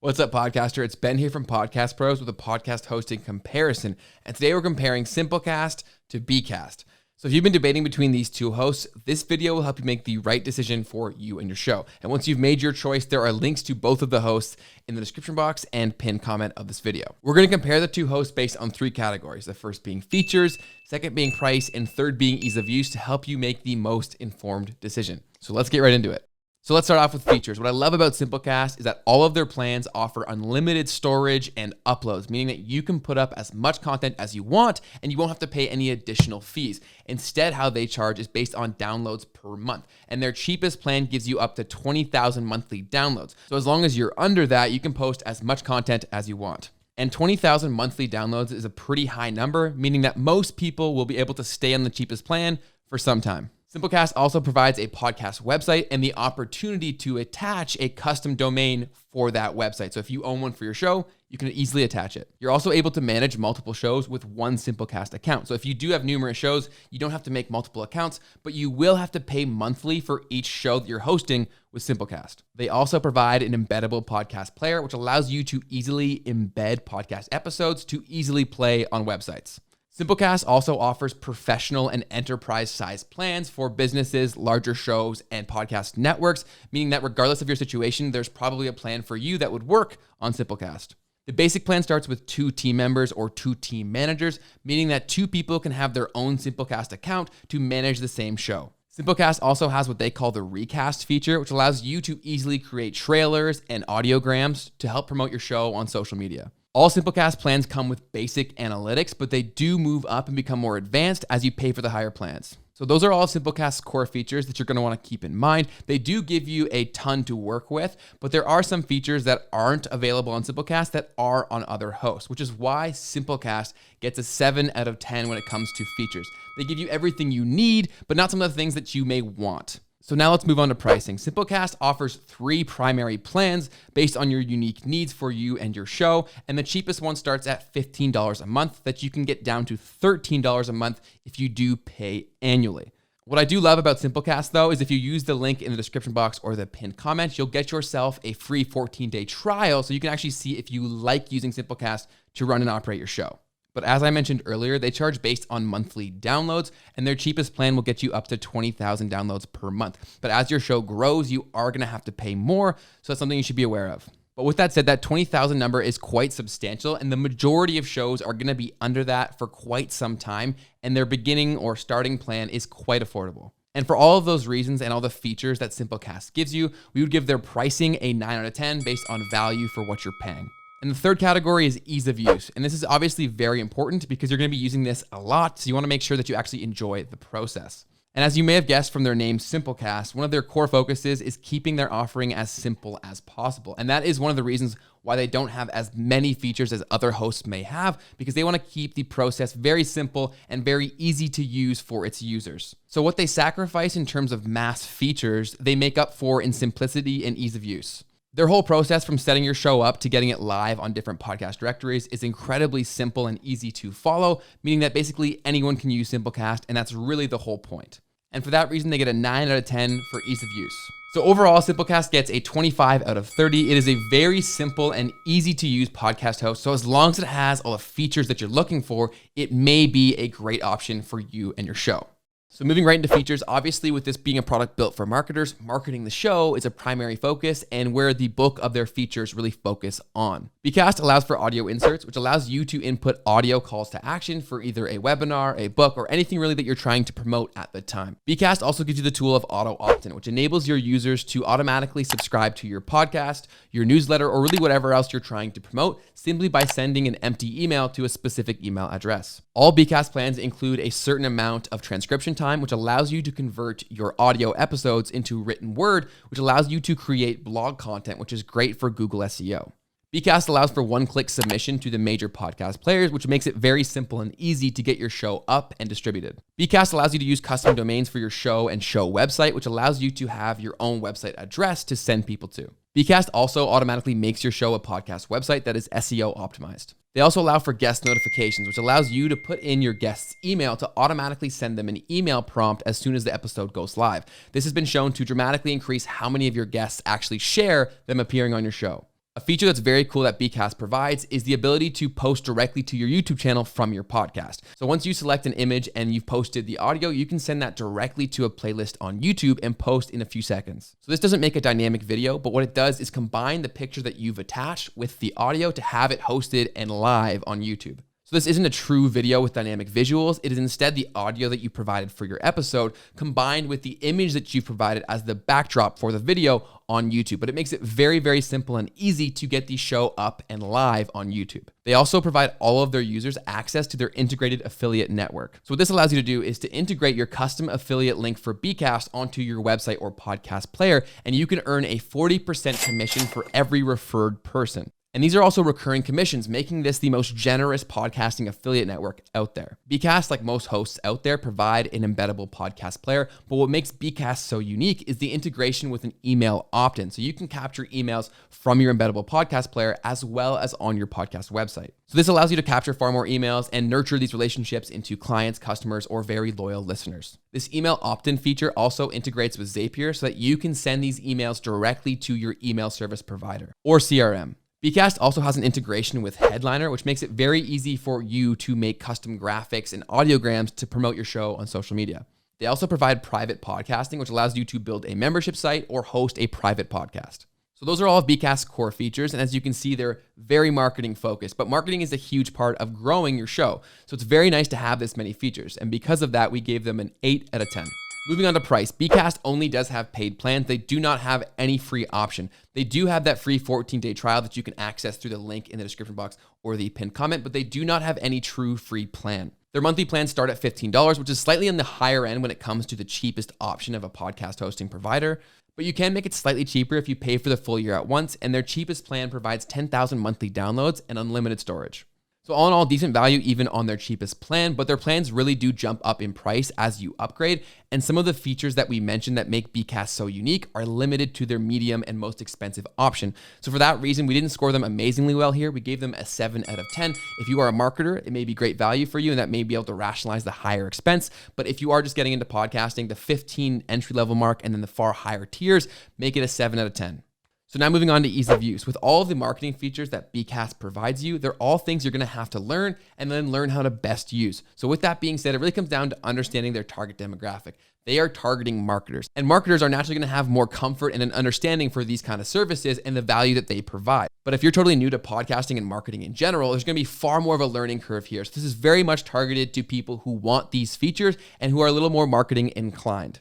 What's up, podcaster? It's Ben here from Podcast Pros with a podcast hosting comparison. And today we're comparing Simplecast to bCast. So if you've been debating between these two hosts, this video will help you make the right decision for you and your show. And once you've made your choice, there are links to both of the hosts in the description box and pinned comment of this video. We're going to compare the two hosts based on three categories. The first being features, second being price, and third being ease of use to help you make the most informed decision. So let's get right into it. So let's start off with features. What I love about Simplecast is that all of their plans offer unlimited storage and uploads, meaning that you can put up as much content as you want and you won't have to pay any additional fees. Instead, how they charge is based on downloads per month, and their cheapest plan gives you up to 20,000 monthly downloads. So as long as you're under that, you can post as much content as you want. And 20,000 monthly downloads is a pretty high number, meaning that most people will be able to stay on the cheapest plan for some time. Simplecast also provides a podcast website and the opportunity to attach a custom domain for that website. So if you own one for your show, you can easily attach it. You're also able to manage multiple shows with one Simplecast account. So if you do have numerous shows, you don't have to make multiple accounts, but you will have to pay monthly for each show that you're hosting with Simplecast. They also provide an embeddable podcast player, which allows you to easily embed podcast episodes to easily play on websites. Simplecast also offers professional and enterprise-sized plans for businesses, larger shows, and podcast networks, meaning that regardless of your situation, there's probably a plan for you that would work on Simplecast. The basic plan starts with 2 team members or 2 team managers, meaning that 2 people can have their own Simplecast account to manage the same show. Simplecast also has what they call the recast feature, which allows you to easily create trailers and audiograms to help promote your show on social media. All Simplecast plans come with basic analytics, but they do move up and become more advanced as you pay for the higher plans. So those are all Simplecast's core features that you're going to want to keep in mind. They do give you a ton to work with, but there are some features that aren't available on Simplecast that are on other hosts, which is why Simplecast gets a 7 out of 10 when it comes to features. They give you everything you need, but not some of the things that you may want. So now let's move on to pricing. Simplecast offers 3 primary plans based on your unique needs for you and your show. And the cheapest one starts at $15 a month that you can get down to $13 a month if you do pay annually. What I do love about Simplecast though is if you use the link in the description box or the pinned comment, you'll get yourself a free 14-day trial so you can actually see if you like using Simplecast to run and operate your show. But as I mentioned earlier, they charge based on monthly downloads, and their cheapest plan will get you up to 20,000 downloads per month. But as your show grows, you are going to have to pay more, so that's something you should be aware of. But with that said, that 20,000 number is quite substantial, and the majority of shows are going to be under that for quite some time, and their beginning or starting plan is quite affordable. And for all of those reasons and all the features that Simplecast gives you, we would give their pricing a 9 out of 10 based on value for what you're paying. And the third category is ease of use. And this is obviously very important because you're going to be using this a lot. So you want to make sure that you actually enjoy the process. And as you may have guessed from their name, Simplecast, one of their core focuses is keeping their offering as simple as possible. And that is one of the reasons why they don't have as many features as other hosts may have, because they want to keep the process very simple and very easy to use for its users. So what they sacrifice in terms of mass features, they make up for in simplicity and ease of use. Their whole process from setting your show up to getting it live on different podcast directories is incredibly simple and easy to follow, meaning that basically anyone can use Simplecast, and that's really the whole point. And for that reason, they get a 9 out of 10 for ease of use. So overall, Simplecast gets a 25 out of 30. It is a very simple and easy to use podcast host. So as long as it has all the features that you're looking for, it may be a great option for you and your show. So moving right into features, obviously with this being a product built for marketers, marketing the show is a primary focus and where the bulk of their features really focus on. bCast allows for audio inserts, which allows you to input audio calls to action for either a webinar, a book, or anything really that you're trying to promote at the time. bCast also gives you the tool of auto opt-in, which enables your users to automatically subscribe to your podcast, your newsletter, or really whatever else you're trying to promote simply by sending an empty email to a specific email address. All bCast plans include a certain amount of transcription time, which allows you to convert your audio episodes into written word, which allows you to create blog content, which is great for Google SEO. bCast allows for one-click submission to the major podcast players, which makes it very simple and easy to get your show up and distributed. bCast allows you to use custom domains for your show and show website, which allows you to have your own website address to send people to. bCast also automatically makes your show a podcast website that is SEO optimized. They also allow for guest notifications, which allows you to put in your guest's email to automatically send them an email prompt as soon as the episode goes live. This has been shown to dramatically increase how many of your guests actually share them appearing on your show. A feature that's very cool that bCast provides is the ability to post directly to your YouTube channel from your podcast. So once you select an image and you've posted the audio, you can send that directly to a playlist on YouTube and post in a few seconds. So this doesn't make a dynamic video, but what it does is combine the picture that you've attached with the audio to have it hosted and live on YouTube. So this isn't a true video with dynamic visuals. It is instead the audio that you provided for your episode combined with the image that you've provided as the backdrop for the video on YouTube. But it makes it very, very simple and easy to get the show up and live on YouTube. They also provide all of their users access to their integrated affiliate network. So what this allows you to do is to integrate your custom affiliate link for bCast onto your website or podcast player, and you can earn a 40% commission for every referred person. And these are also recurring commissions, making this the most generous podcasting affiliate network out there. bCast, like most hosts out there, provide an embeddable podcast player, but what makes bCast so unique is the integration with an email opt-in. So you can capture emails from your embeddable podcast player as well as on your podcast website. So this allows you to capture far more emails and nurture these relationships into clients, customers, or very loyal listeners. This email opt-in feature also integrates with Zapier so that you can send these emails directly to your email service provider or CRM. bCast also has an integration with Headliner, which makes it very easy for you to make custom graphics and audiograms to promote your show on social media. They also provide private podcasting, which allows you to build a membership site or host a private podcast. So those are all of bCast's core features. And as you can see, they're very marketing focused, but marketing is a huge part of growing your show. So it's very nice to have this many features. And because of that, we gave them an 8 out of 10. Moving on to price, bCast only does have paid plans. They do not have any free option. They do have that free 14-day trial that you can access through the link in the description box or the pinned comment, but they do not have any true free plan. Their monthly plans start at $15, which is slightly on the higher end when it comes to the cheapest option of a podcast hosting provider. But you can make it slightly cheaper if you pay for the full year at once, and their cheapest plan provides 10,000 monthly downloads and unlimited storage. So all in all, decent value even on their cheapest plan, but their plans really do jump up in price as you upgrade. And some of the features that we mentioned that make bCast so unique are limited to their medium and most expensive option. So for that reason, we didn't score them amazingly well here. We gave them a 7 out of 10. If you are a marketer, it may be great value for you and that may be able to rationalize the higher expense. But if you are just getting into podcasting, the 15 entry-level mark and then the far higher tiers make it a 7 out of 10. So now moving on to ease of use. With all of the marketing features that bCast provides you, they're all things you're gonna have to learn and then learn how to best use. So with that being said, it really comes down to understanding their target demographic. They are targeting marketers, and marketers are naturally gonna have more comfort and an understanding for these kind of services and the value that they provide. But if you're totally new to podcasting and marketing in general, there's gonna be far more of a learning curve here. So this is very much targeted to people who want these features and who are a little more marketing inclined.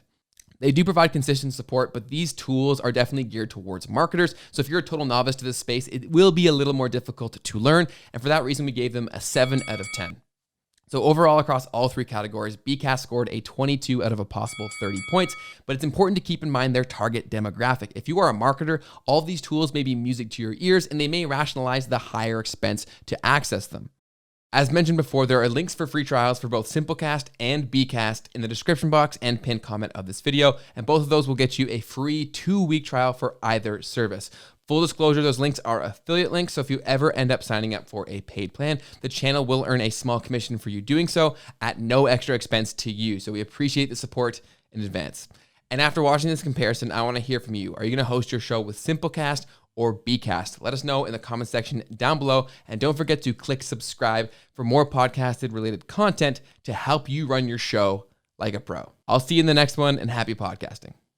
They do provide consistent support, but these tools are definitely geared towards marketers. So if you're a total novice to this space, it will be a little more difficult to learn. And for that reason, we gave them a 7 out of 10. So overall, across all three categories, bCast scored a 22 out of a possible 30 points, but it's important to keep in mind their target demographic. If you are a marketer, all of these tools may be music to your ears, and they may rationalize the higher expense to access them. As mentioned before, there are links for free trials for both Simplecast and bCast in the description box and pinned comment of this video, and both of those will get you a free 2-week trial for either service. Full disclosure, those links are affiliate links, so if you ever end up signing up for a paid plan, the channel will earn a small commission for you doing so at no extra expense to you. So we appreciate the support in advance. And after watching this comparison, I want to hear from you. Are you going to host your show with Simplecast or bCast? Let us know in the comment section down below. And don't forget to click subscribe for more podcasted related content to help you run your show like a pro. I'll see you in the next one, and happy podcasting.